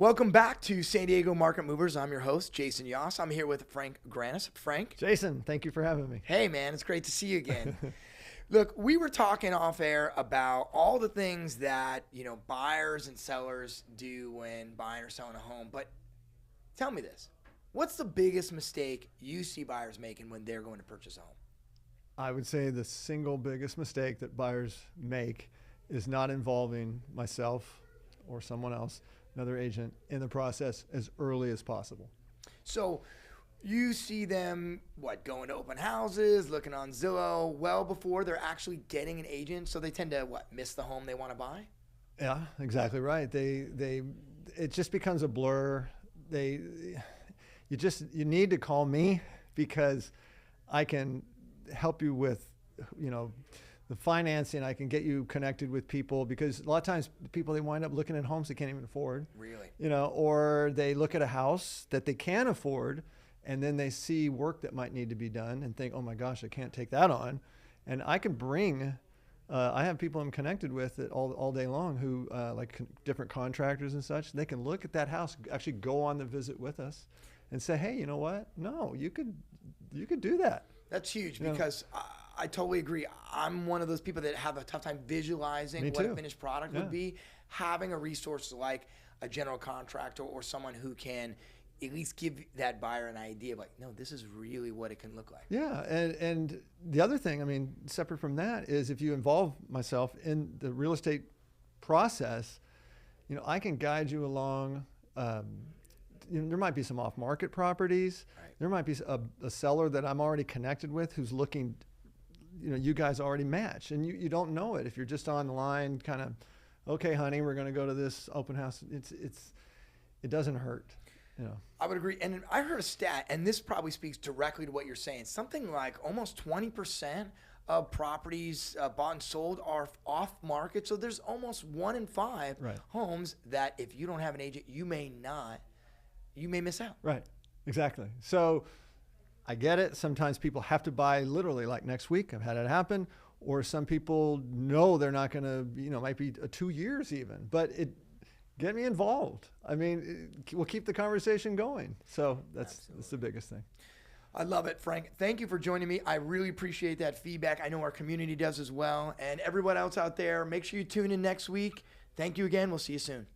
Welcome back to San Diego Market Movers. I'm your host, Jason Yoss. I'm here with Frank Grannis. Frank. Jason, thank you for having me. Hey, man, it's great to see you again. Look, we were talking off air about all the things that, buyers and sellers do when buying or selling a home. But tell me this. What's the biggest mistake you see buyers making when they're going to purchase a home? I would say the single biggest mistake that buyers make is not involving myself or someone else, another agent, in the process as early as possible. So you see them, going to open houses, looking on Zillow, well before they're actually getting an agent. So they tend to, miss the home they want to buy? Yeah, exactly right. It just becomes a blur. You need to call me because I can help you with, the financing. I can get you connected with people, because a lot of times people, they wind up looking at homes they can't even afford. Really? Or they look at a house that they can afford, and then they see work that might need to be done and think, oh my gosh, I can't take that on. And I can bring, I have people I'm connected with that all day long who different contractors and such. They can look at that house, actually go on the visit with us and say, hey, you know what? No, you could do that. That's huge because I totally agree. I'm one of those people that have a tough time visualizing what a finished product would be. Having a resource like a general contractor or someone who can at least give that buyer an idea of no, this is really what it can look like. Yeah, and the other thing, separate from that, is if you involve myself in the real estate process, I can guide you along. There might be some off-market properties. Right. There might be a seller that I'm already connected with who's looking, you guys already match, and you don't know it if you're just on the line, kind of, okay, honey, we're going to go to this open house. It doesn't hurt. I would agree. And I heard a stat, and this probably speaks directly to what you're saying. Something like almost 20% of properties bought and sold are off market. So there's almost 1 in 5 homes that if you don't have an agent, you may miss out. Right. Exactly. So I get it. Sometimes people have to buy literally like next week. I've had it happen. Or some people know they're not going to, might be 2 years even, but get me involved. We'll keep the conversation going. So that's the biggest thing. I love it, Frank. Thank you for joining me. I really appreciate that feedback. I know our community does as well. And everyone else out there, make sure you tune in next week. Thank you again. We'll see you soon.